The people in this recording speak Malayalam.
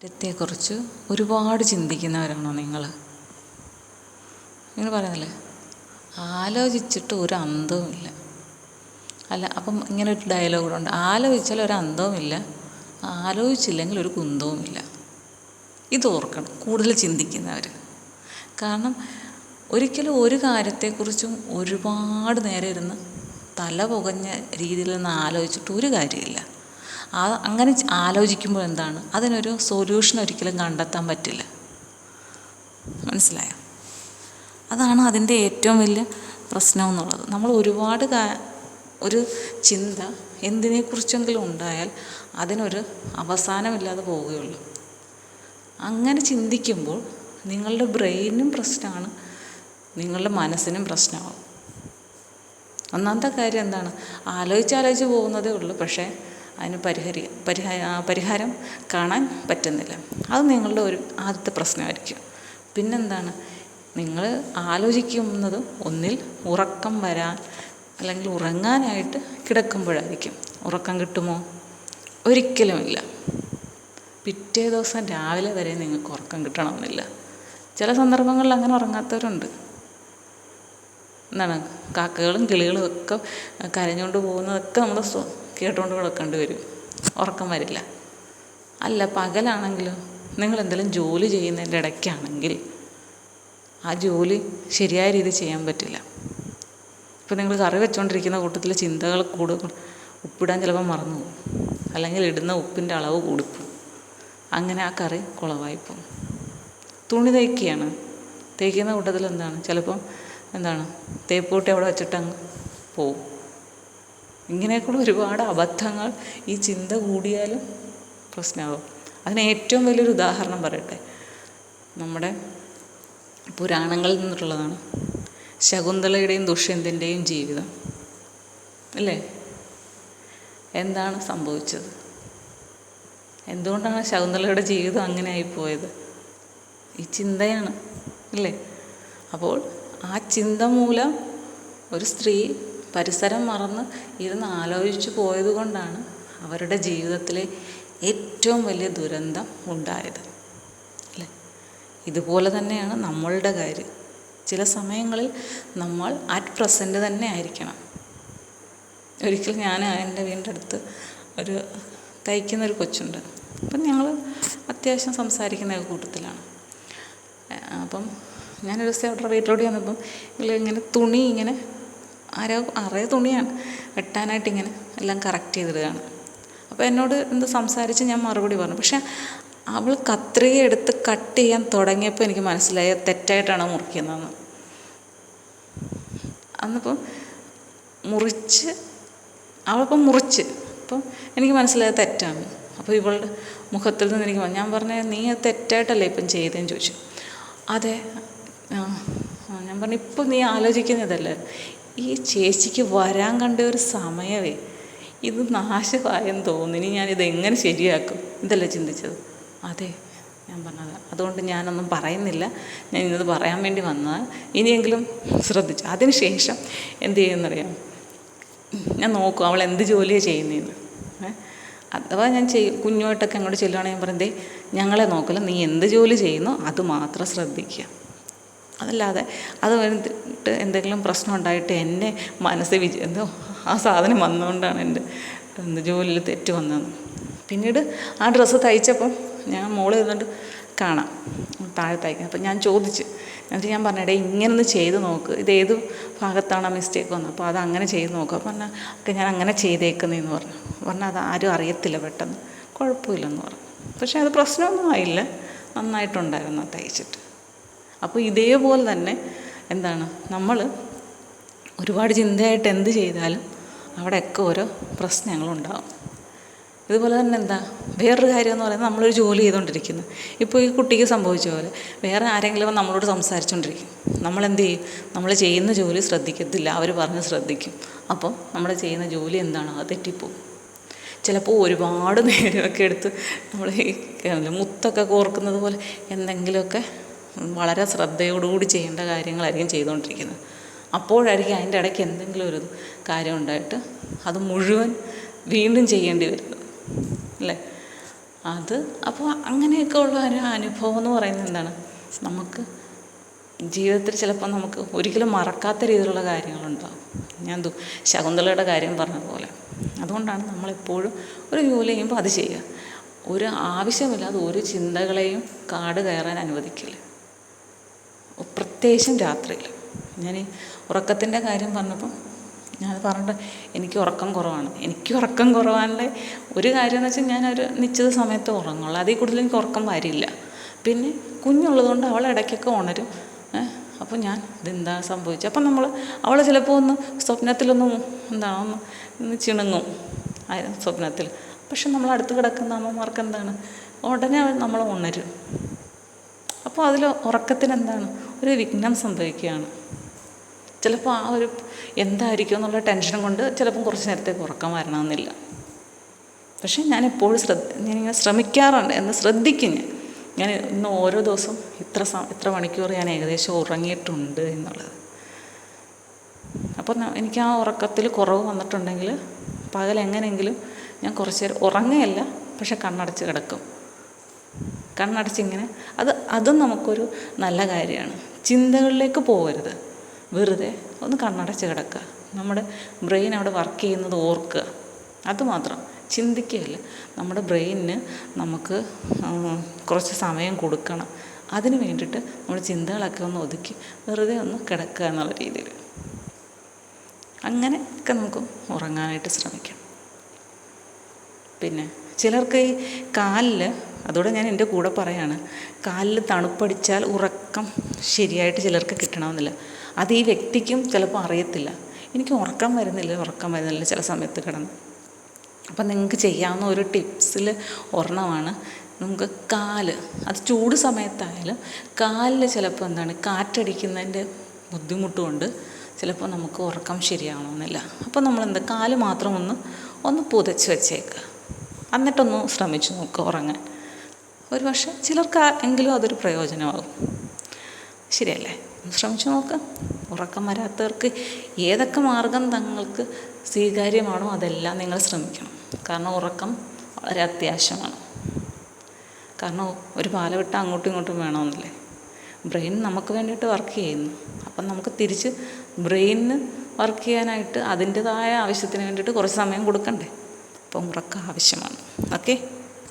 ത്തെക്കുറിച്ച് ഒരുപാട് ചിന്തിക്കുന്നവരാണോ നിങ്ങൾ? നിങ്ങൾ പറയുന്നില്ലേ ആലോചിച്ചിട്ട് ഒരു അന്തവുമില്ല. അല്ല, അപ്പം ഇങ്ങനെ ഒരു ഡയലോഗ് കൂടെ ഉണ്ട്, ആലോചിച്ചാൽ ഒരു അന്തവുമില്ല, ആലോചിച്ചില്ലെങ്കിൽ ഒരു കുന്തവുമില്ല. ഇത് ഓർക്കണം കൂടുതൽ ചിന്തിക്കുന്നവർ. കാരണം ഒരിക്കലും ഒരു കാര്യത്തെക്കുറിച്ചും ഒരുപാട് നേരം ഇരുന്ന് തല പുകഞ്ഞ രീതിയിൽ നിന്ന് ആലോചിച്ചിട്ട് ഒരു കാര്യമില്ല. അങ്ങനെ ആലോചിക്കുമ്പോൾ എന്താണ്, അതിനൊരു സൊല്യൂഷൻ ഒരിക്കലും കണ്ടെത്താൻ പറ്റില്ല. മനസ്സിലായോ? അതാണ് അതിൻ്റെ ഏറ്റവും വലിയ പ്രശ്നം എന്നുള്ളത്. നമ്മൾ ഒരുപാട് ഒരു ചിന്ത എന്തിനെക്കുറിച്ചെങ്കിലും ഉണ്ടായാൽ അതിനൊരു അവസാനമില്ലാതെ പോവുകയുള്ളൂ. അങ്ങനെ ചിന്തിക്കുമ്പോൾ നിങ്ങളുടെ ബ്രെയിനും പ്രശ്നമാണ്, നിങ്ങളുടെ മനസ്സിനും പ്രശ്നമാവും. ഒന്നാമത്തെ കാര്യം എന്താണ്, ആലോചിച്ച് പോകുന്നതേ ഉള്ളൂ, പക്ഷേ അതിന് പരിഹാരം കാണാൻ പറ്റുന്നില്ല. അത് നിങ്ങളുടെ ഒരു ആദ്യത്തെ പ്രശ്നമായിരിക്കും. പിന്നെന്താണ്, നിങ്ങൾ ആലോചിക്കുന്നത് ഒന്നിൽ ഉറക്കം വരാൻ അല്ലെങ്കിൽ ഉറങ്ങാനായിട്ട് കിടക്കുമ്പോഴായിരിക്കും. ഉറക്കം കിട്ടുമോ? ഒരിക്കലുമില്ല. പിറ്റേ ദിവസം രാവിലെ വരെ നിങ്ങൾക്ക് ഉറക്കം കിട്ടണമെന്നില്ല. ചില സന്ദർഭങ്ങളിൽ അങ്ങനെ ഉറങ്ങാത്തവരുണ്ട്. എന്താണ്, കാക്കകളും കിളികളും ഒക്കെ കരഞ്ഞുകൊണ്ട് പോകുന്നതൊക്കെ നമ്മൾ കേട്ടുകൊണ്ട് കിടക്കേണ്ടി വരും, ഉറക്കം വരില്ല. അല്ല, പകലാണെങ്കിലും നിങ്ങൾ എന്തെങ്കിലും ജോലി ചെയ്യുന്നതിൻ്റെ ഇടയ്ക്കാണെങ്കിൽ ആ ജോലി ശരിയായ രീതിയിൽ ചെയ്യാൻ പറ്റില്ല. ഇപ്പോൾ നിങ്ങൾ കറി വെച്ചുകൊണ്ടിരിക്കുന്ന കൂട്ടത്തിൽ ചിന്തകൾ ഉപ്പിടാൻ ചിലപ്പോൾ മറന്നു പോകും, അല്ലെങ്കിൽ ഇടുന്ന ഉപ്പിൻ്റെ അളവ് കൂടിപ്പോവും. അങ്ങനെ ആ കറി കുളവായിപ്പോവും. തുണി തേക്കുന്ന കൂട്ടത്തിൽ ചിലപ്പം തേപ്പൂട്ടി അവിടെ വെച്ചിട്ട് അങ്ങ് പോവും. ഇങ്ങനെയൊക്കെയുള്ള ഒരുപാട് അബദ്ധങ്ങൾ ഈ ചിന്ത കൂടിയാലും പ്രശ്നമാകും. അതിന് ഏറ്റവും വലിയൊരു ഉദാഹരണം പറയട്ടെ, നമ്മുടെ പുരാണങ്ങളിൽ നിന്നിട്ടുള്ളതാണ്. ശകുന്തളയുടെയും ദുഷ്യന്തൻ്റെയും ജീവിതം അല്ലേ? എന്താണ് സംഭവിച്ചത്? എന്തുകൊണ്ടാണ് ശകുന്തളയുടെ ജീവിതം അങ്ങനെ ആയിപ്പോയത്? ഈ ചിന്തയാണ് അല്ലേ? അപ്പോൾ ആ ചിന്ത മൂലം ഒരു സ്ത്രീ പരിസരം മറന്ന് ഇരുന്ന് ആലോചിച്ചു പോയത് കൊണ്ടാണ് അവരുടെ ജീവിതത്തിലെ ഏറ്റവും വലിയ ദുരന്തം ഉണ്ടായത് അല്ലേ? ഇതുപോലെ തന്നെയാണ് നമ്മളുടെ കാര്യം. ചില സമയങ്ങളിൽ നമ്മൾ അറ്റ് പ്രസൻറ്റ് തന്നെ ആയിരിക്കണം. ഒരിക്കലും ഞാൻ എൻ്റെ വീടിൻ്റെ അടുത്ത് ഒരു തയ്ക്കുന്നൊരു കൊച്ചുണ്ട്. അപ്പം ഞങ്ങൾ അത്യാവശ്യം സംസാരിക്കുന്ന കൂട്ടത്തിലാണ്. അപ്പം ഞാനൊരു ദിവസം അവരുടെ വീട്ടിലോട്ട് വന്നപ്പം ഇങ്ങനെ തുണി അറേ തുണിയാണ് വെട്ടാനായിട്ട് ഇങ്ങനെ എല്ലാം കറക്റ്റ് ചെയ്തിടുകയാണ്. അപ്പോൾ എന്നോട് സംസാരിച്ച് ഞാൻ മറുപടി പറഞ്ഞു. പക്ഷേ അവൾ കത്രിക എടുത്ത് കട്ട് ചെയ്യാൻ തുടങ്ങിയപ്പോൾ എനിക്ക് മനസ്സിലായ തെറ്റായിട്ടാണ് മുറിക്കുന്നതെന്ന്. അന്നിപ്പം അവളിപ്പം മുറിച്ച് അപ്പം എനിക്ക് മനസ്സിലായത് തെറ്റാണ്. അപ്പോൾ ഇവളുടെ മുഖത്തിൽ നിന്ന് എനിക്ക് ഞാൻ പറഞ്ഞ, നീ അത് തെറ്റായിട്ടല്ലേ ഇപ്പം ചെയ്തതെന്ന് ചോദിച്ചു. അതെ, ഞാൻ പറഞ്ഞു, ഇപ്പോൾ നീ ആലോചിക്കുന്നതല്ലേ, ഈ ചേച്ചിക്ക് വരാൻ കണ്ട ഒരു സമയമേ ഇത് നാശമായെന്ന് തോന്നി, ഇനി ഞാനിത് എങ്ങനെ ശരിയാക്കും, ഇതല്ലേ ചിന്തിച്ചത്? അതെ, ഞാൻ പറഞ്ഞത്. അതുകൊണ്ട് ഞാനൊന്നും പറയുന്നില്ല, ഞാൻ ഇന്നത് പറയാൻ വേണ്ടി വന്നാൽ ഇനിയെങ്കിലും ശ്രദ്ധിച്ചു. അതിന് ശേഷം എന്ത് ചെയ്യുമെന്നറിയാം, ഞാൻ നോക്കും അവൾ എന്ത് ജോലിയാണ് ചെയ്യുന്നതെന്ന്. അഥവാ ഞാൻ കുഞ്ഞുമായിട്ടൊക്കെ അങ്ങോട്ട് ചെല്ലുവാണെങ്കിൽ ഞാൻ പറയുന്നത്, ഞങ്ങളെ നോക്കില്ല, നീ എന്ത് ജോലി ചെയ്യുന്നോ അത് മാത്രം ശ്രദ്ധിക്കുക. അതല്ലാതെ അത് വന്നിട്ട് എന്തെങ്കിലും പ്രശ്നം ഉണ്ടായിട്ട് എന്നെ മനസ്സിൽ ആ സാധനം വന്നുകൊണ്ടാണ് എൻ്റെ ജോലിയിൽ തെറ്റ് വന്നതെന്ന്. പിന്നീട് ആ ഡ്രസ്സ് തയ്ച്ചപ്പം ഞാൻ മോളിൽ ഇരുന്നിട്ട് കാണാം താഴെ തയ്ക്കുന്നത്. അപ്പം ഞാൻ ചോദിച്ചു, ഞാൻ പറഞ്ഞിടേ ഇങ്ങനൊന്ന് ചെയ്ത് നോക്ക്, ഇതേത് ഭാഗത്താണ് ആ മിസ്റ്റേക്ക് വന്നത്, അപ്പോൾ അത് അങ്ങനെ ചെയ്ത് നോക്കുക. പറഞ്ഞാൽ ഒക്കെ ഞാൻ അങ്ങനെ ചെയ്തേക്കുന്നതെന്ന് പറഞ്ഞാൽ അത് ആരും അറിയത്തില്ല, പെട്ടെന്ന് കുഴപ്പമില്ലെന്ന് പറഞ്ഞു. പക്ഷേ അത് പ്രശ്നമൊന്നും ആയില്ല, നന്നായിട്ടുണ്ടായിരുന്നു തയ്ച്ചിട്ട്. അപ്പോൾ ഇതേപോലെ തന്നെ നമ്മൾ ഒരുപാട് ചിന്തയായിട്ട് എന്ത് ചെയ്താലും അവിടെയൊക്കെ ഓരോ പ്രശ്നങ്ങളുണ്ടാകും. ഇതുപോലെ തന്നെ വേറൊരു കാര്യം എന്ന് പറയുന്നത്, നമ്മളൊരു ജോലി ചെയ്തുകൊണ്ടിരിക്കുന്നു. ഇപ്പോൾ ഈ കുട്ടിക്ക് സംഭവിച്ച പോലെ വേറെ ആരെങ്കിലും നമ്മളോട് സംസാരിച്ചുകൊണ്ടിരിക്കും, നമ്മളെന്ത് ചെയ്യും, നമ്മൾ ചെയ്യുന്ന ജോലി ശ്രദ്ധിക്കത്തില്ല, അവർ പറഞ്ഞ് ശ്രദ്ധിക്കും. അപ്പോൾ നമ്മൾ ചെയ്യുന്ന ജോലി അത് തെറ്റിപ്പോവും. ചിലപ്പോൾ ഒരുപാട് നേരമൊക്കെ എടുത്ത് നമ്മൾ ഈ മുത്തൊക്കെ കോർക്കുന്നത് പോലെ എന്തെങ്കിലുമൊക്കെ വളരെ ശ്രദ്ധയോടുകൂടി ചെയ്യേണ്ട കാര്യങ്ങളായിരിക്കും ചെയ്തുകൊണ്ടിരിക്കുന്നത്. അപ്പോഴായിരിക്കും അതിൻ്റെ ഇടയ്ക്ക് എന്തെങ്കിലും ഒരു കാര്യം ഉണ്ടായിട്ട് അത് മുഴുവൻ വീണ്ടും ചെയ്യേണ്ടി വരുന്നത് അല്ലേ? അപ്പോൾ അങ്ങനെയൊക്കെ ഉള്ള ഒരു അനുഭവം എന്ന് പറയുന്നത് എന്താണ്, നമുക്ക് ജീവിതത്തിൽ ചിലപ്പോൾ നമുക്ക് ഒരിക്കലും മറക്കാത്ത രീതിയിലുള്ള കാര്യങ്ങളുണ്ടാകും. ഞാൻ ശകുന്തളയുടെ കാര്യം പറഞ്ഞതുപോലെ. അതുകൊണ്ടാണ് നമ്മളെപ്പോഴും ഒരു ജോലി ചെയ്യുമ്പോൾ അത് ചെയ്യുക. ഒരു ആവശ്യമില്ലാതെ ഒരു ചിന്തകളെയും കാട് കയറാൻ അനുവദിക്കില്ല, പ്രത്യേകിച്ചും രാത്രിയിൽ. ഞാൻ ഈ ഉറക്കത്തിൻ്റെ കാര്യം പറഞ്ഞപ്പം ഞാൻ പറഞ്ഞിട്ട് എനിക്ക് ഉറക്കം കുറവാണ്. എനിക്ക് ഉറക്കം കുറവാനുള്ള ഒരു കാര്യം എന്ന് വെച്ചാൽ ഞാനൊരു നിശ്ചിത സമയത്ത് ഉറങ്ങുള്ളൂ. അതിൽ കൂടുതൽ എനിക്ക് ഉറക്കം വരില്ല. പിന്നെ കുഞ്ഞുള്ളതുകൊണ്ട് അവൾ ഇടയ്ക്കൊക്കെ ഉണരും. അപ്പോൾ ഞാൻ ഇതെന്താ സംഭവിച്ചത്, അപ്പം അവൾ ചിലപ്പോൾ ഒന്ന് സ്വപ്നത്തിലൊന്നും ഒന്ന് ചിണുങ്ങും സ്വപ്നത്തിൽ. പക്ഷെ നമ്മൾ അടുത്ത് കിടക്കുന്ന അമ്മമാർക്ക് എന്താണ്, ഉടനെ നമ്മൾ ഉണരും. അപ്പോൾ അതിൽ ഉറക്കത്തിന് എന്താണ് ഒരു വിഘ്നം സംഭവിക്കുകയാണ്. ചിലപ്പോൾ ആ ഒരു എന്തായിരിക്കും എന്നുള്ള ടെൻഷൻ കൊണ്ട് ചിലപ്പം കുറച്ച് നേരത്തേക്ക് ഉറക്കം വരണമെന്നില്ല. പക്ഷെ ഞാനെപ്പോഴും ഞാനിങ്ങനെ ശ്രമിക്കാറുണ്ട്, എന്ന് ശ്രദ്ധിക്കും ഞാൻ ഇന്ന് ഓരോ ദിവസവും ഇത്ര മണിക്കൂർ ഞാൻ ഏകദേശം ഉറങ്ങിയിട്ടുണ്ട് എന്നുള്ളത്. അപ്പോൾ എനിക്ക് ആ ഉറക്കത്തിൽ കുറവ് വന്നിട്ടുണ്ടെങ്കിൽ പകൽ എങ്ങനെയെങ്കിലും ഞാൻ കുറച്ച് നേരം ഉറങ്ങുകയല്ല, പക്ഷെ കണ്ണടച്ച് കിടക്കും. കണ്ണടച്ചിങ്ങനെ അതും നമുക്കൊരു നല്ല കാര്യമാണ്. ചിന്തകളിലേക്ക് പോകരുത്, വെറുതെ ഒന്ന് കണ്ണടച്ച് കിടക്കുക. നമ്മുടെ ബ്രെയിൻ അവിടെ വർക്ക് ചെയ്യുന്നത് ഓർക്കുക, അതുമാത്രം. ചിന്തിക്കുകയല്ല. നമ്മുടെ ബ്രെയിനിന് നമുക്ക് കുറച്ച് സമയം കൊടുക്കണം. അതിന് വേണ്ടിയിട്ട് നമ്മുടെ ചിന്തകളൊക്കെ ഒന്ന് ഒതുക്കി വെറുതെ ഒന്ന് കിടക്കുക എന്നുള്ള രീതിയിൽ അങ്ങനെയൊക്കെ നമുക്ക് ഉറങ്ങാനായിട്ട് ശ്രമിക്കാം. പിന്നെ ചിലർക്ക് ഈ കാലിൽ, അതോടെ ഞാൻ എൻ്റെ കൂടെ പറയാണ്, കാലിൽ തണുപ്പടിച്ചാൽ ഉറക്കം ശരിയായിട്ട് ചിലർക്ക് കിട്ടണമെന്നില്ല. അത് ഈ വ്യക്തിക്കും ചിലപ്പോൾ അറിയത്തില്ല. എനിക്ക് ഉറക്കം വരുന്നില്ല ചില സമയത്ത് കിടന്ന്. അപ്പം നിങ്ങൾക്ക് ചെയ്യാവുന്ന ഒരു ടിപ്സിൽ ഒരെണ്ണമാണ്, നമുക്ക് അത് ചൂട് സമയത്തായാലും കാലിൽ ചിലപ്പോൾ കാറ്റടിക്കുന്നതിൻ്റെ ബുദ്ധിമുട്ടുകൊണ്ട് ചിലപ്പോൾ നമുക്ക് ഉറക്കം ശരിയാവണമെന്നില്ല. അപ്പോൾ നമ്മളെന്താ, കാല് മാത്രം ഒന്ന് പുതച്ച് വെച്ചേക്കുക. എന്നിട്ടൊന്ന് ശ്രമിച്ചു നോക്കുക ഉറങ്ങാൻ. ഒരു പക്ഷേ ചിലർക്ക് എങ്കിലും അതൊരു പ്രയോജനമാകും. ശരിയല്ലേ? ശ്രമിച്ചു നോക്കുക. ഉറക്കം വരാത്തവർക്ക് ഏതൊക്കെ മാർഗം തങ്ങൾക്ക് സ്വീകാര്യമാണോ അതെല്ലാം നിങ്ങൾ ശ്രമിക്കണം. കാരണം ഉറക്കം വളരെ അത്യാവശ്യമാണ്. കാരണം ഒരു പാലവിട്ട അങ്ങോട്ടും ഇങ്ങോട്ടും വേണമെന്നില്ലേ. ബ്രെയിൻ നമുക്ക് വേണ്ടിയിട്ട് വർക്ക് ചെയ്യുന്നു. അപ്പം നമുക്ക് തിരിച്ച് ബ്രെയിനിന് വർക്ക് ചെയ്യാനായിട്ട് അതിൻ്റെതായ ആവശ്യത്തിന് വേണ്ടിയിട്ട് കുറച്ച് സമയം കൊടുക്കണ്ടേ. അപ്പം ഉറക്കം ആവശ്യമാണ്. ഓക്കെ.